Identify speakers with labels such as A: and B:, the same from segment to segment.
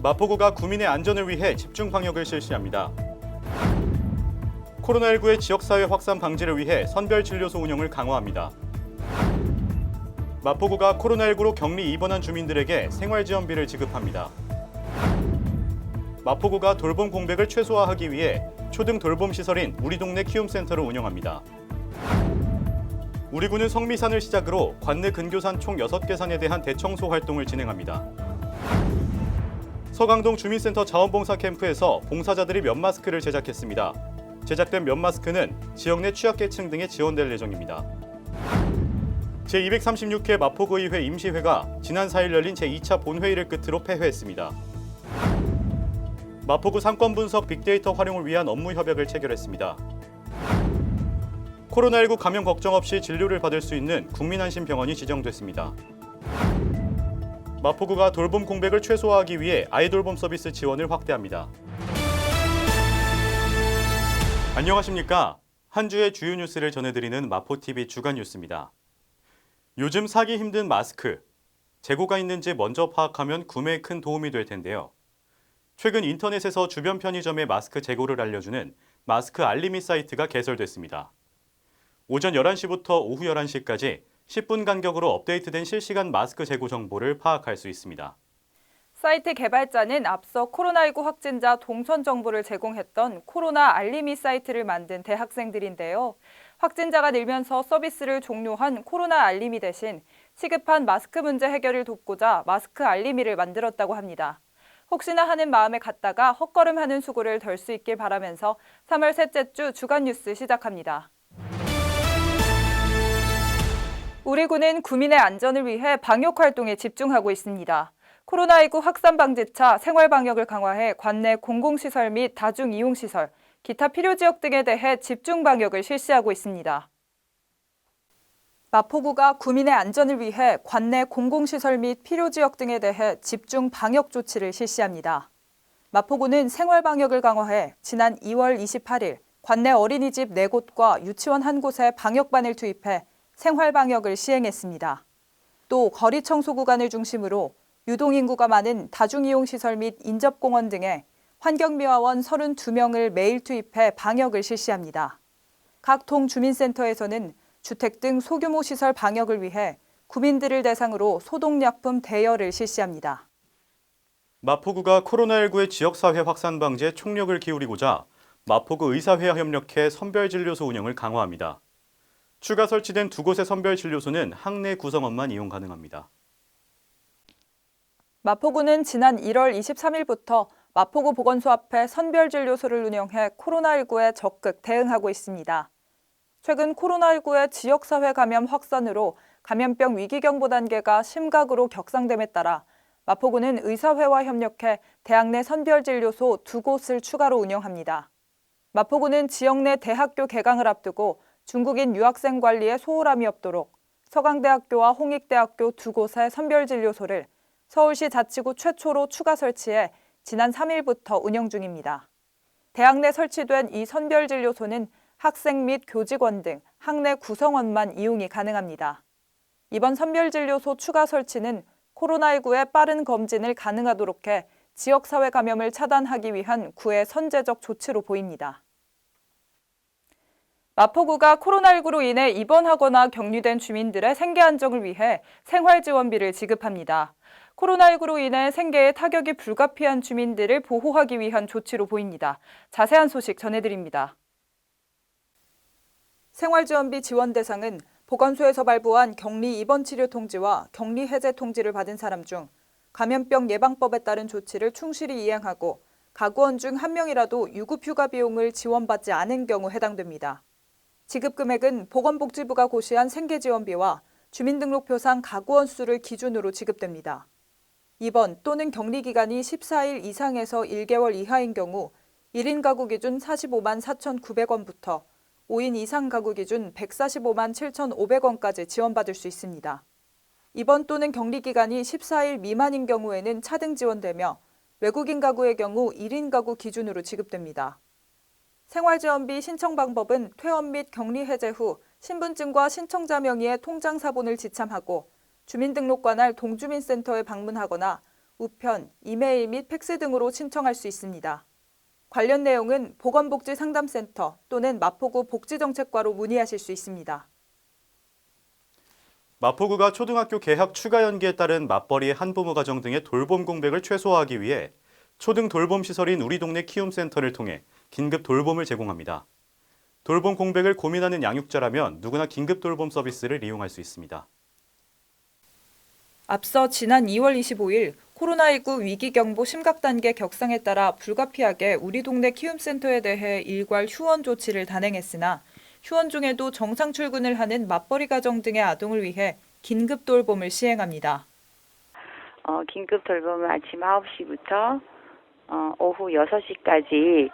A: 마포구가 구민의 안전을 위해 집중 방역을 실시합니다. 코로나19의 지역사회 확산 방지를 위해 선별진료소 운영을 강화합니다. 마포구가 코로나19로 격리 입원한 주민들에게 생활지원비를 지급합니다. 마포구가 돌봄 공백을 최소화하기 위해 초등 돌봄 시설인 우리 동네 키움센터를 운영합니다. 우리 구는 성미산을 시작으로 관내 근교산 총 6개 산에 대한 대청소 활동을 진행합니다. 서강동 주민센터 자원봉사 캠프에서 봉사자들이 면마스크를 제작했습니다. 제작된 면마스크는 지역 내 취약계층 등에 지원될 예정입니다. 제236회 마포구의회 임시회가 지난 4일 열린 제2차 본회의를 끝으로 폐회했습니다. 마포구 상권 분석 빅데이터 활용을 위한 업무 협약을 체결했습니다. 코로나19 감염 걱정 없이 진료를 받을 수 있는 국민안심병원이 지정됐습니다. 마포구가 돌봄 공백을 최소화하기 위해 아이돌봄 서비스 지원을 확대합니다. 안녕하십니까? 한 주의 주요 뉴스를 전해드리는 마포TV 주간 뉴스입니다. 요즘 사기 힘든 마스크, 재고가 있는지 먼저 파악하면 구매에 큰 도움이 될 텐데요. 최근 인터넷에서 주변 편의점의 마스크 재고를 알려주는 마스크 알림이 사이트가 개설됐습니다. 오전 11시부터 오후 11시까지 10분 간격으로 업데이트된 실시간 마스크 재고 정보를 파악할 수 있습니다.
B: 사이트 개발자는 앞서 코로나19 확진자 동선 정보를 제공했던 코로나 알림이 사이트를 만든 대학생들인데요. 확진자가 늘면서 서비스를 종료한 코로나 알림이 대신 시급한 마스크 문제 해결을 돕고자 마스크 알림이를 만들었다고 합니다. 혹시나 하는 마음에 갔다가 헛걸음하는 수고를 덜 수 있길 바라면서 3월 셋째 주 주간 뉴스 시작합니다. 우리 구는 구민의 안전을 위해 방역 활동에 집중하고 있습니다. 코로나19 확산 방지차 생활 방역을 강화해 관내 공공시설 및 다중이용시설, 기타 필요 지역 등에 대해 집중 방역을 실시하고 있습니다. 마포구가 구민의 안전을 위해 관내 공공시설 및 필요 지역 등에 대해 집중 방역 조치를 실시합니다. 마포구는 생활 방역을 강화해 지난 2월 28일 관내 어린이집 4곳과 유치원 1곳에 방역반을 투입해 생활 방역을 시행했습니다. 또 거리 청소 구간을 중심으로 유동인구가 많은 다중이용시설 및 인접공원 등에 환경미화원 32명을 매일 투입해 방역을 실시합니다. 각 동주민센터에서는 주택 등 소규모 시설 방역을 위해 구민들을 대상으로 소독약품 대여를 실시합니다.
A: 마포구가 코로나19의 지역사회 확산 방지에 총력을 기울이고자 마포구 의사회와 협력해 선별진료소 운영을 강화합니다. 추가 설치된 2곳의 선별진료소는 학내 구성원만 이용 가능합니다.
B: 마포구는 지난 1월 23일부터 마포구 보건소 앞에 선별진료소를 운영해 코로나19에 적극 대응하고 있습니다. 최근 코로나19의 지역사회 감염 확산으로 감염병 위기경보 단계가 심각으로 격상됨에 따라 마포구는 의사회와 협력해 대학 내 선별진료소 2곳을 추가로 운영합니다. 마포구는 지역 내 대학교 개강을 앞두고 중국인 유학생 관리에 소홀함이 없도록 서강대학교와 홍익대학교 2곳의 선별진료소를 서울시 자치구 최초로 추가 설치해 지난 3일부터 운영 중입니다. 대학 내 설치된 이 선별진료소는 학생 및 교직원 등 학내 구성원만 이용이 가능합니다. 이번 선별진료소 추가 설치는 코로나19의 빠른 검진을 가능하도록 해 지역사회 감염을 차단하기 위한 구의 선제적 조치로 보입니다. 마포구가 코로나19로 인해 입원하거나 격리된 주민들의 생계 안정을 위해 생활지원비를 지급합니다. 코로나19로 인해 생계에 타격이 불가피한 주민들을 보호하기 위한 조치로 보입니다. 자세한 소식 전해드립니다. 생활지원비 지원 대상은 보건소에서 발부한 격리 입원 치료 통지와 격리 해제 통지를 받은 사람 중 감염병 예방법에 따른 조치를 충실히 이행하고 가구원 중 1명이라도 유급휴가 비용을 지원받지 않은 경우 해당됩니다. 지급 금액은 보건복지부가 고시한 생계지원비와 주민등록표상 가구원 수를 기준으로 지급됩니다. 입원 또는 격리 기간이 14일 이상에서 1개월 이하인 경우 1인 가구 기준 45만 4,900원부터 5인 이상 가구 기준 145만 7,500원까지 지원받을 수 있습니다. 입원 또는 격리 기간이 14일 미만인 경우에는 차등 지원되며 외국인 가구의 경우 1인 가구 기준으로 지급됩니다. 생활지원비 신청 방법은 퇴원 및 격리 해제 후 신분증과 신청자 명의의 통장 사본을 지참하고 주민등록관할 동주민센터에 방문하거나 우편, 이메일 및 팩스 등으로 신청할 수 있습니다. 관련 내용은 보건복지상담센터 또는 마포구 복지정책과로 문의하실 수 있습니다.
A: 마포구가 초등학교 개학 추가 연기에 따른 맞벌이 한부모 가정 등의 돌봄 공백을 최소화하기 위해 초등 돌봄 시설인 우리 동네 키움센터를 통해 긴급 돌봄을 제공합니다. 돌봄 공백을 고민하는 양육자라면 누구나 긴급 돌봄 서비스를 이용할 수 있습니다.
B: 앞서 지난 2월 25일 코로나19 위기경보 심각단계 격상에 따라 불가피하게 우리 동네 키움센터에 대해 일괄 휴원 조치를 단행했으나 휴원 중에도 정상 출근을 하는 맞벌이 가정 등의 아동을 위해 긴급 돌봄을 시행합니다.
C: 긴급 돌봄은 아침 9시부터 오후 6시까지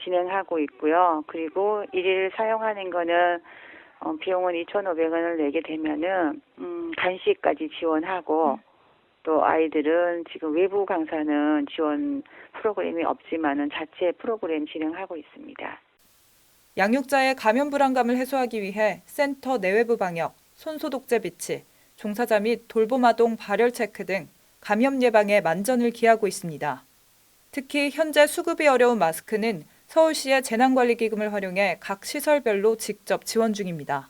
C: 진행하고 있고요. 그리고 일일 사용하는 거는 비용은 2,500원을 내게 되면은 간식까지 지원하고 또 아이들은 지금 외부 강사는 지원 프로그램이 없지만은 자체 프로그램 진행하고 있습니다.
B: 양육자의 감염 불안감을 해소하기 위해 센터 내외부 방역, 손소독제 비치, 종사자 및 돌봄 아동 발열 체크 등 감염 예방에 만전을 기하고 있습니다. 특히 현재 수급이 어려운 마스크는 서울시의 재난관리기금을 활용해 각 시설별로 직접 지원 중입니다.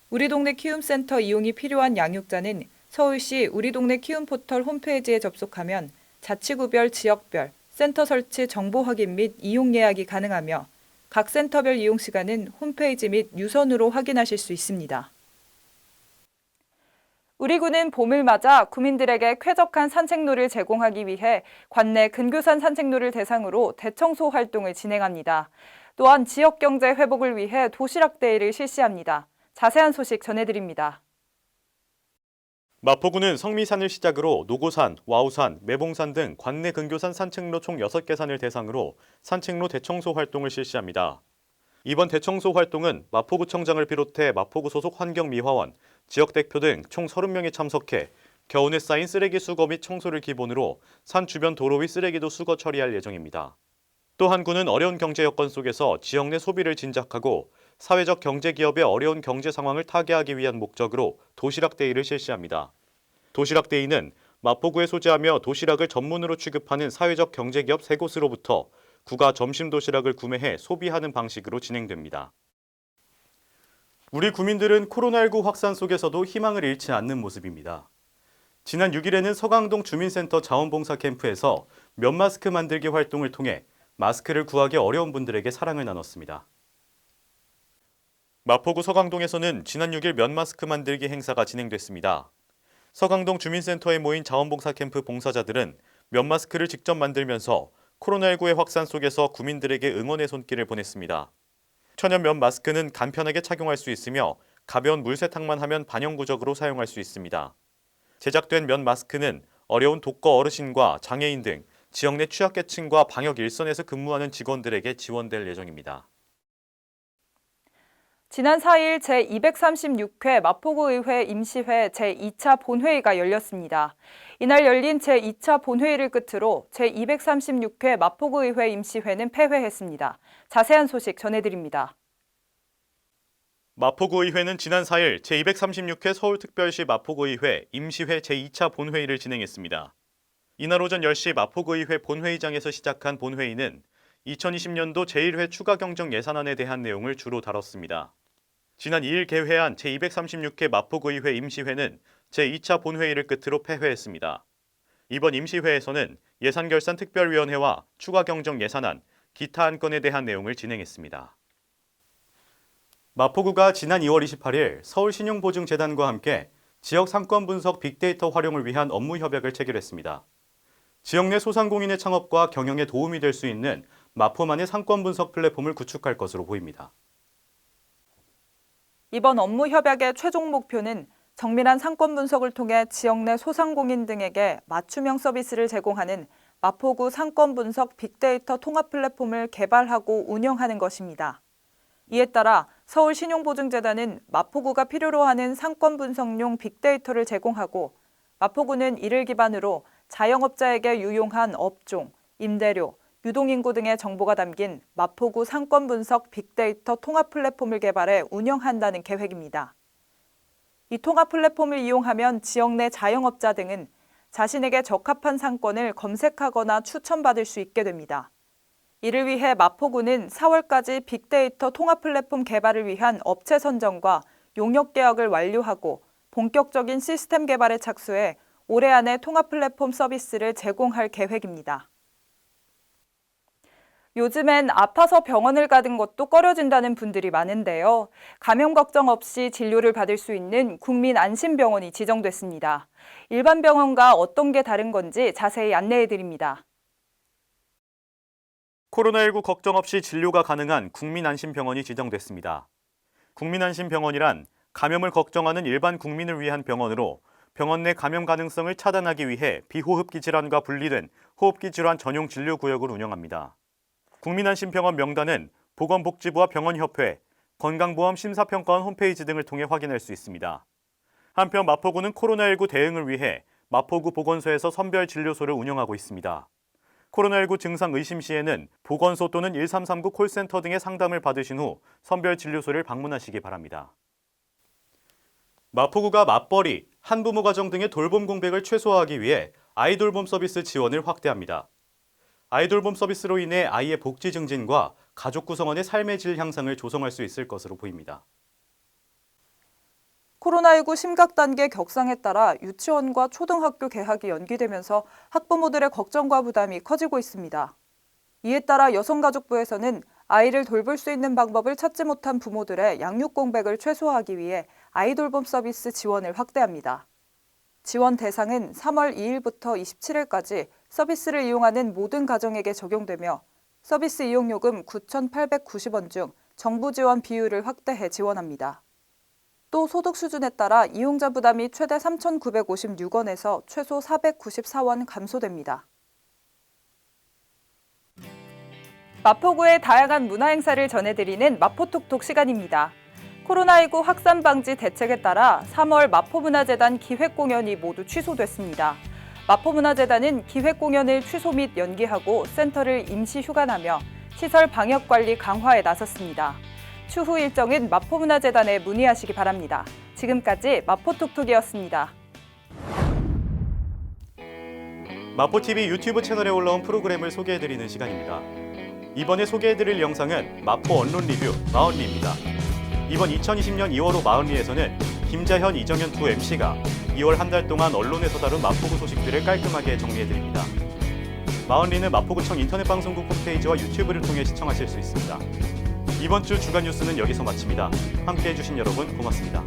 B: 우리 동네 키움센터 이용이 필요한 양육자는 서울시 우리 동네 키움 포털 홈페이지에 접속하면 자치구별 지역별 센터 설치 정보 확인 및 이용 예약이 가능하며 각 센터별 이용 시간은 홈페이지 및 유선으로 확인하실 수 있습니다. 우리 구는 봄을 맞아 구민들에게 쾌적한 산책로를 제공하기 위해 관내 근교산 산책로를 대상으로 대청소 활동을 진행합니다. 또한 지역 경제 회복을 위해 도시락 데이를 실시합니다. 자세한 소식 전해드립니다.
A: 마포구는 성미산을 시작으로 노고산, 와우산, 매봉산 등 관내 근교산 산책로 총 6개 산을 대상으로 산책로 대청소 활동을 실시합니다. 이번 대청소 활동은 마포구청장을 비롯해 마포구 소속 환경미화원, 지역 대표 등 총 30명이 참석해 겨우내 쌓인 쓰레기 수거 및 청소를 기본으로 산 주변 도로 위 쓰레기도 수거 처리할 예정입니다. 또한 구는 어려운 경제 여건 속에서 지역 내 소비를 진작하고 사회적 경제 기업의 어려운 경제 상황을 타개하기 위한 목적으로 도시락 데이를 실시합니다. 도시락 데이는 마포구에 소재하며 도시락을 전문으로 취급하는 사회적 경제 기업 3곳으로부터 구가 점심 도시락을 구매해 소비하는 방식으로 진행됩니다. 우리 구민들은 코로나19 확산 속에서도 희망을 잃지 않는 모습입니다. 지난 6일에는 서강동 주민센터 자원봉사 캠프에서 면마스크 만들기 활동을 통해 마스크를 구하기 어려운 분들에게 사랑을 나눴습니다. 마포구 서강동에서는 지난 6일 면마스크 만들기 행사가 진행됐습니다. 서강동 주민센터에 모인 자원봉사 캠프 봉사자들은 면마스크를 직접 만들면서 코로나19의 확산 속에서 구민들에게 응원의 손길을 보냈습니다. 천연 면 마스크는 간편하게 착용할 수 있으며 가벼운 물세탁만 하면 반영구적으로 사용할 수 있습니다. 제작된 면 마스크는 어려운 독거 어르신과 장애인 등 지역 내 취약계층과 방역 일선에서 근무하는 직원들에게 지원될 예정입니다.
B: 지난 4일 제236회 마포구의회 임시회 제2차 본회의가 열렸습니다. 이날 열린 제2차 본회의를 끝으로 제236회 마포구의회 임시회는 폐회했습니다. 자세한 소식 전해드립니다.
A: 마포구의회는 지난 4일 제236회 서울특별시 마포구의회 임시회 제2차 본회의를 진행했습니다. 이날 오전 10시 마포구의회 본회의장에서 시작한 본회의는 2020년도 제1회 추가 경정 예산안에 대한 내용을 주로 다뤘습니다. 지난 2일 개회한 제236회 마포구의회 임시회는 제2차 본회의를 끝으로 폐회했습니다. 이번 임시회에서는 예산결산특별위원회와 추가 경정 예산안, 기타 안건에 대한 내용을 진행했습니다. 마포구가 지난 2월 28일 서울신용보증재단과 함께 지역 상권 분석 빅데이터 활용을 위한 업무 협약을 체결했습니다. 지역 내 소상공인의 창업과 경영에 도움이 될 수 있는 마포만의 상권 분석 플랫폼을 구축할 것으로 보입니다.
B: 이번 업무 협약의 최종 목표는 정밀한 상권 분석을 통해 지역 내 소상공인 등에게 맞춤형 서비스를 제공하는 마포구 상권 분석 빅데이터 통합 플랫폼을 개발하고 운영하는 것입니다. 이에 따라 서울신용보증재단은 마포구가 필요로 하는 상권 분석용 빅데이터를 제공하고 마포구는 이를 기반으로 자영업자에게 유용한 업종, 임대료, 유동인구 등의 정보가 담긴 마포구 상권 분석 빅데이터 통합 플랫폼을 개발해 운영한다는 계획입니다. 이 통합 플랫폼을 이용하면 지역 내 자영업자 등은 자신에게 적합한 상권을 검색하거나 추천받을 수 있게 됩니다. 이를 위해 마포구는 4월까지 빅데이터 통합 플랫폼 개발을 위한 업체 선정과 용역 계약을 완료하고 본격적인 시스템 개발에 착수해 올해 안에 통합 플랫폼 서비스를 제공할 계획입니다. 요즘엔 아파서 병원을 가는 것도 꺼려진다는 분들이 많은데요. 감염 걱정 없이 진료를 받을 수 있는 국민안심병원이 지정됐습니다. 일반 병원과 어떤 게 다른 건지 자세히 안내해 드립니다.
A: 코로나19 걱정 없이 진료가 가능한 국민안심병원이 지정됐습니다. 국민안심병원이란 감염을 걱정하는 일반 국민을 위한 병원으로 병원 내 감염 가능성을 차단하기 위해 비호흡기 질환과 분리된 호흡기 질환 전용 진료 구역을 운영합니다. 국민안심병원 명단은 보건복지부와 병원협회, 건강보험 심사평가원 홈페이지 등을 통해 확인할 수 있습니다. 한편 마포구는 코로나19 대응을 위해 마포구 보건소에서 선별진료소를 운영하고 있습니다. 코로나19 증상 의심 시에는 보건소 또는 1339 콜센터 등의 상담을 받으신 후 선별진료소를 방문하시기 바랍니다. 마포구가 맞벌이, 한부모 가정 등의 돌봄 공백을 최소화하기 위해 아이돌봄 서비스 지원을 확대합니다. 아이돌봄 서비스로 인해 아이의 복지 증진과 가족 구성원의 삶의 질 향상을 조성할 수 있을 것으로 보입니다.
B: 코로나19 심각 단계 격상에 따라 유치원과 초등학교 개학이 연기되면서 학부모들의 걱정과 부담이 커지고 있습니다. 이에 따라 여성가족부에서는 아이를 돌볼 수 있는 방법을 찾지 못한 부모들의 양육 공백을 최소화하기 위해 아이돌봄 서비스 지원을 확대합니다. 지원 대상은 3월 2일부터 27일까지 서비스를 이용하는 모든 가정에게 적용되며 서비스 이용요금 9,890원 중 정부 지원 비율을 확대해 지원합니다. 또 소득 수준에 따라 이용자 부담이 최대 3,956원에서 최소 494원 감소됩니다. 마포구의 다양한 문화행사를 전해드리는 마포톡톡 시간입니다. 코로나19 확산 방지 대책에 따라 3월 마포문화재단 기획공연이 모두 취소됐습니다. 마포문화재단은 기획공연을 취소 및 연기하고 센터를 임시 휴관하며 시설 방역관리 강화에 나섰습니다. 추후 일정은 마포문화재단에 문의하시기 바랍니다. 지금까지 마포톡톡이었습니다.
A: 마포TV 유튜브 채널에 올라온 프로그램을 소개해드리는 시간입니다. 이번에 소개해드릴 영상은 마포 언론 리뷰 마언리입니다. 이번 2020년 2월호 마언리에서는 김자현, 이정현 두 MC가 2월 한 달 동안 언론에서 다룬 마포구 소식들을 깔끔하게 정리해드립니다. 마언리는 마포구청 인터넷방송국 홈페이지와 유튜브를 통해 시청하실 수 있습니다. 이번 주 주간 뉴스는 여기서 마칩니다. 함께해 주신 여러분 고맙습니다.